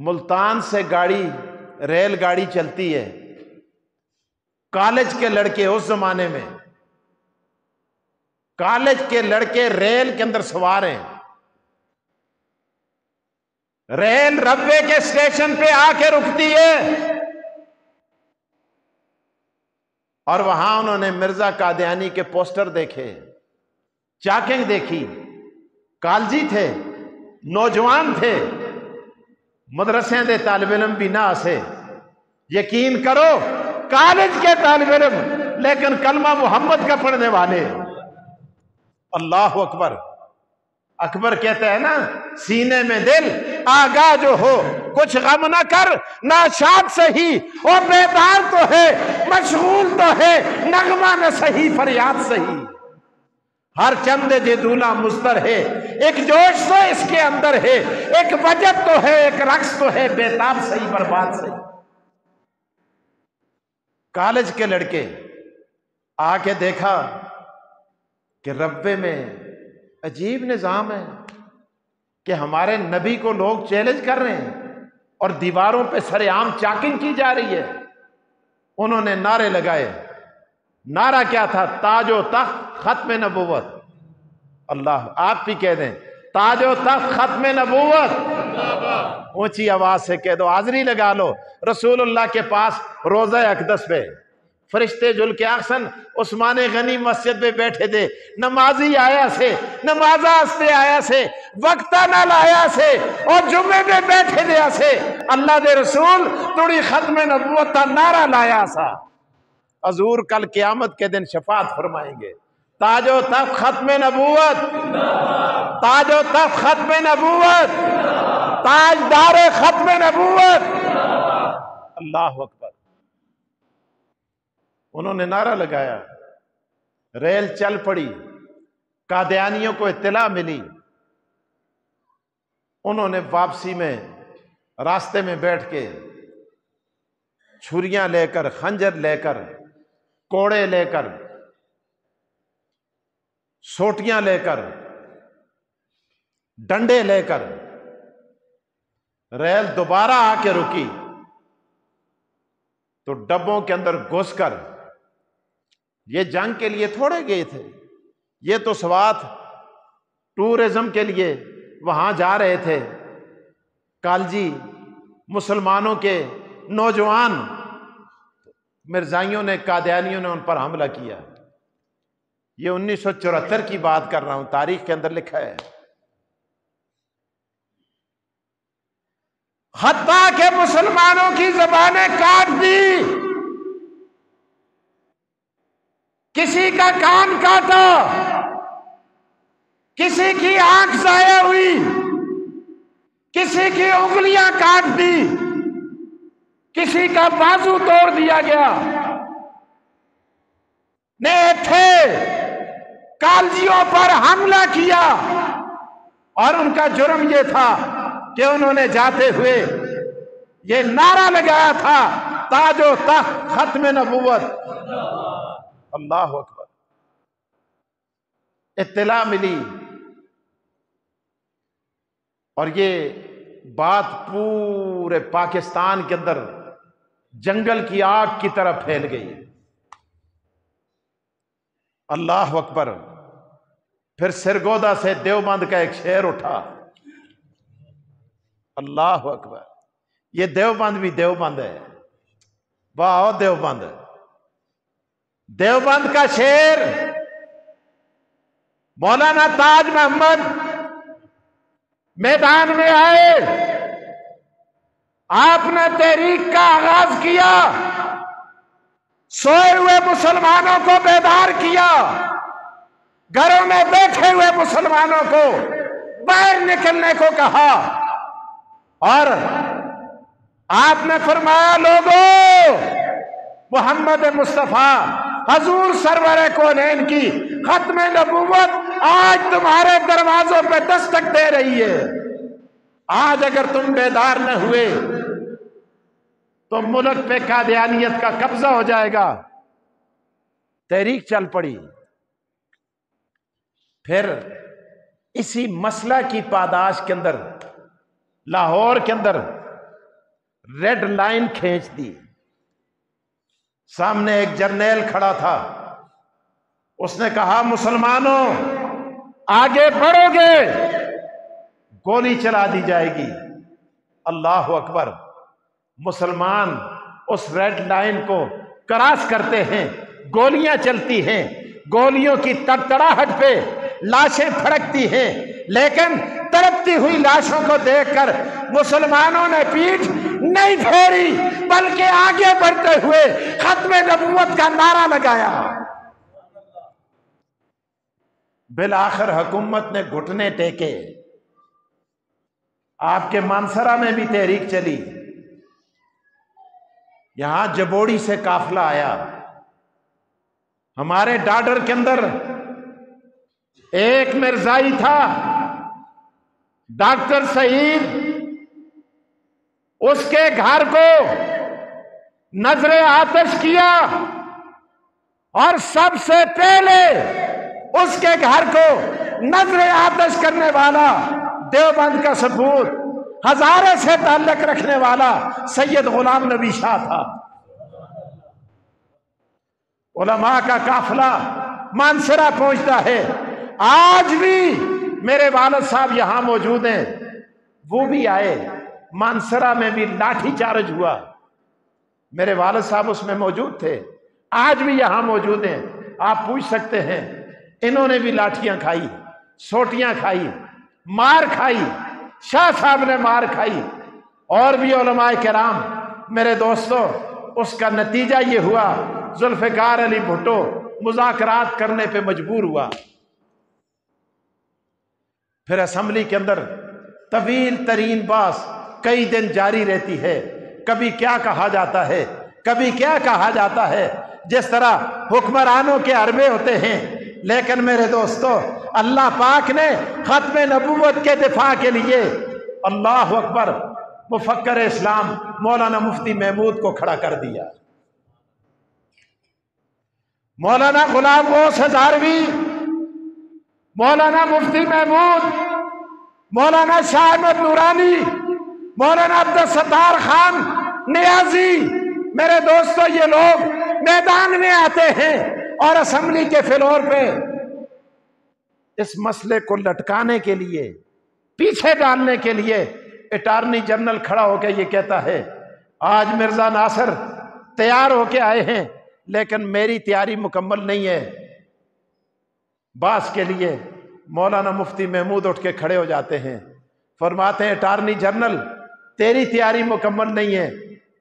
ملتان سے ریل گاڑی چلتی ہے، کالج کے لڑکے اس زمانے میں کالج کے لڑکے ریل کے اندر سوار ہیں، ریل ربوے کے اسٹیشن پہ آ کے رکتی ہے، اور وہاں انہوں نے مرزا قادیانی کے پوسٹر دیکھے، چاکنگ دیکھی، کالجی تھے، نوجوان تھے، مدرسے دے طالب علم بھی نہ آسے، یقین کرو کالج کے طالب علم لیکن کلمہ محمد کا پڑھنے والے۔ اللہ اکبر۔ اکبر کہتے ہیں نا، سینے میں دل آگاہ جو ہو کچھ غم نہ کر، ناشاد سہی وہ بیدار تو ہے، مشغول تو ہے نغمہ نہ سہی فریاد سہی، ہر چند جدولا مستر ہے، ایک جوش تو اس کے اندر ہے، ایک وجد تو ہے، ایک رقص تو ہے، بیتاب سہی برباد سہی۔ کالج کے لڑکے آ کے دیکھا کہ ربے میں عجیب نظام ہے کہ ہمارے نبی کو لوگ چیلنج کر رہے ہیں اور دیواروں پہ سر عام چاکنگ کی جا رہی ہے۔ انہوں نے نعرے لگائے۔ نعرہ کیا تھا؟ تاج و تخت ختم نبوت۔ اللہ، آپ بھی کہہ دیں تاج و تخت ختم نبوت، اونچی آواز سے کہہ دو، حاضری لگا لو۔ رسول اللہ کے پاس روضہ اقدس پہ فرشتے جل کے آخسن عثمان غنی مسجد پہ بیٹھے تھے، نمازی آیا سے، نمازہ ہستے آیا سے، وقتہ نہ لایا سے، اور جمعے پہ بیٹھے دیا سے، اللہ دے رسول توڑی ختم نبوت تا نعرہ لایا سا۔ حضور کل قیامت کے دن شفاعت فرمائیں گے، تاج و تخت ختم نبوت، تاج و تخت ختم نبوت، تاج دار ختم نبوت۔ اللہ اکبر۔ انہوں نے نعرہ لگایا، ریل چل پڑی، قادیانیوں کو اطلاع ملی، انہوں نے واپسی میں راستے میں بیٹھ کے چھریاں لے کر، خنجر لے کر، کوڑے لے کر، سوٹیاں لے کر، ڈنڈے لے کر ریل دوبارہ آ کے رکی تو ڈبوں کے اندر گھس کر، یہ جنگ کے لیے تھوڑے گئے تھے، یہ تو سوات ٹورزم کے لیے وہاں جا رہے تھے، کالجی مسلمانوں کے نوجوان، مرزائیوں نے، قادیانیوں نے ان پر حملہ کیا۔ یہ 1974 کی بات کر رہا ہوں، تاریخ کے اندر لکھا ہے۔ حتیٰ کہ مسلمانوں کی زبانیں کاٹ دی، کسی کا کان کاٹا، کسی کی آنکھ ضائع ہوئی، کسی کی انگلیاں کاٹ دی، کسی کا بازو توڑ دیا گیا۔ نے تھے کالجیوں پر حملہ کیا، اور ان کا جرم یہ تھا کہ انہوں نے جاتے ہوئے یہ نعرہ لگایا تھا، تاج و تخت ختم نبوت۔ اللہ اکبر۔ اطلاع ملی اور یہ بات پورے پاکستان کے اندر جنگل کی آگ کی طرح پھیل گئی۔ اللہ اکبر۔ پھر سرگودا سے دیوبند کا ایک شعر اٹھا، اللہ اکبر۔ یہ دیوبند بھی دیوبند ہے، واہ دیوبند۔ دیوبند کا شعر مولانا تاج محمد میدان میں آئے، آپ نے تحریک کا آغاز کیا، سوئے ہوئے مسلمانوں کو بیدار کیا، گھروں میں بیٹھے ہوئے مسلمانوں کو باہر نکلنے کو کہا، اور آپ نے فرمایا، لوگوں، محمد مصطفیٰ حضور سرور کونین کی ختم نبوت آج تمہارے دروازوں پہ دستک دے رہی ہے۔ آج اگر تم بیدار نہ ہوئے تو ملک پہ قادیانیت کا قبضہ ہو جائے گا۔ تحریک چل پڑی۔ پھر اسی مسئلہ کی پاداش کے اندر لاہور کے اندر रेड लाइन खींच दी। सामने एक जर्नैल खड़ा था, उसने कहा मुसलमानों आगे बढ़ोगे गोली चला दी जाएगी। अल्लाह अकबर। मुसलमान उस रेड लाइन को क्रॉस करते हैं, गोलियां चलती हैं, गोलियों की तड़तड़ाहट पे लाशें फड़कती हैं, लेकिन तड़पती हुई लाशों को देखकर मुसलमानों ने पीठ नहीं फेरी, बल्कि आगे बढ़ते हुए खत्म नबूवत का नारा लगाया। बिल आखिर हुकूमत ने घुटने टेके। आपके मानसरा में भी तहरीक चली, यहां जबोड़ी से काफिला आया। हमारे डाडर के अंदर एक मिर्जाई था, डॉक्टर सईद, उसके घर को नजरे आतिश किया और सबसे पहले उसके घर को नजरे आतिश करने वाला देवबंद का सपूत, हजारे से ताल्लुक रखने वाला सैयद गुलाम नबी शाह था। उलमा का काफिला मानसरा पहुंचता है। आज भी मेरे वालिद साहब यहां मौजूद हैं, वो भी आए, मानसरा में भी लाठी चार्ज हुआ, मेरे वालिद साहब उसमें मौजूद थे, आज भी यहां मौजूद हैं। आप पूछ सकते हैं, इन्होंने भी लाठियां खाई, सोटियां खाई, मार खाई, शाह साहब ने मार खाई, और भी उलमाए किराम। मेरे दोस्तों, उसका नतीजा ये हुआ, जुल्फ़िकार अली भुट्टो मुज़ाकरात करने पे मजबूर हुआ। फिर असेंबली के अंदर तवील तरीन बात कई दिन जारी रहती है। कभी क्या कहा जाता है, कभी क्या कहा जाता है, जिस तरह हुक्मरानों के अरबे होते हैं। लेकिन मेरे दोस्तों, अल्लाह पाक ने खत्म नबूवत के दिफा के लिए, अल्लाह अकबर, मुफक्कर इस्लाम मौलाना मुफ्ती महमूद को खड़ा कर दिया। मौलाना गुलाम गौस हजारवी, मौलाना मुफ्ती महमूद, मौलाना शाह अहमद नूरानी, मौलाना अब्दुल सत्तार खान नियाजी, मेरे दोस्तों, ये लोग मैदान में आते हैं और असेंबली के फ्लोर पे इस मसले को लटकाने के लिए, पीछे डालने के लिए अटॉर्नी जनरल खड़ा होकर ये कहता है, आज मिर्जा नासिर तैयार होके आए हैं, लेकिन मेरी तैयारी मुकम्मल नहीं है। बास के लिए मौलाना मुफ्ती महमूद उठ के खड़े हो जाते हैं, फरमाते हैं, अटॉर्नी जनरल तेरी तैयारी मुकम्मल नहीं है।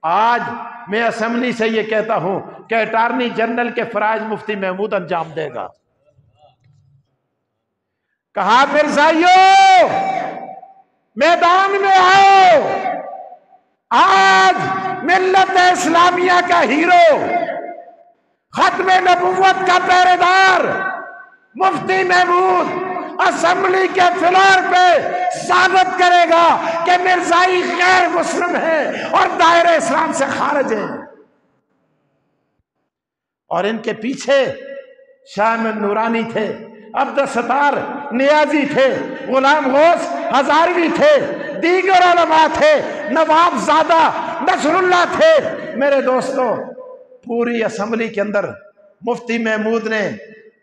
आज मैं असेंबली से ये कहता हूं कि अटॉर्नी जनरल के फराइज मुफ्ती महमूद अंजाम देगा। कहा, मिर्जाइयों मैदान में आओ, आज मिल्लत इस्लामिया का हीरो, खत्म नबूवत का पहरेदार मुफ्ती महमूद असेंबली के फ्लोर पे साबित करेगा कि मिर्जाई गैर मुस्लिम है और दायरे इस्लाम से खारिज है। और इनके पीछे शाह अहमद नूरानी थे, अब्दुल सत्तार नियाजी थे, गुलाम गौस हजारवी थे, दीगर उलमा थे, नवाबजादा नसरुल्लाह थे। मेरे दोस्तों, पूरी असेंबली के अंदर मुफ्ती महमूद ने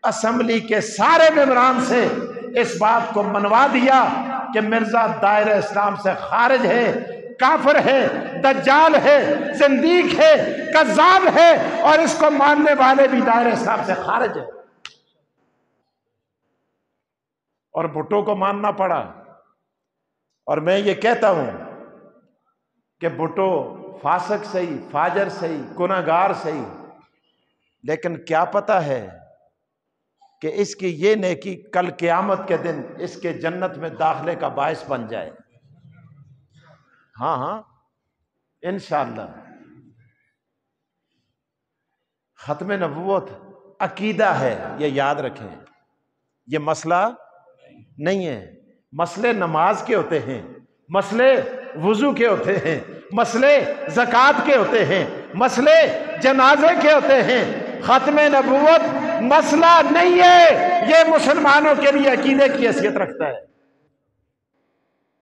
असेंबली के सारे मेंबरान से इस बात को मनवा दिया कि मिर्जा दायरे इस्लाम से खारिज है, काफिर है, दज्जाल है, जिंदीक है, कज़्ज़ाब है, और इसको मानने वाले भी दायरे इस्लाम से खारिज है। और भुट्टो को मानना पड़ा। और मैं ये कहता हूं कि भुट्टो फासिक सही, फाजर सही, गुनाहगार सही, लेकिन क्या पता है कि इसकी ये नेकी कल क़यामत के दिन इसके जन्नत में दाखिले का बायस बन जाए। हाँ हाँ, इंशाअल्लाह। खत्म नबूवत अकीदा है, ये याद रखें। ये मसला नहीं है। मसले नमाज के होते हैं, मसले वुजू के होते हैं, मसले ज़कात के होते हैं, मसले जनाजे के होते हैं। खत्म नबूवत मसला नहीं है, ये मुसलमानों के लिए अकीदे की हैसियत रखता है।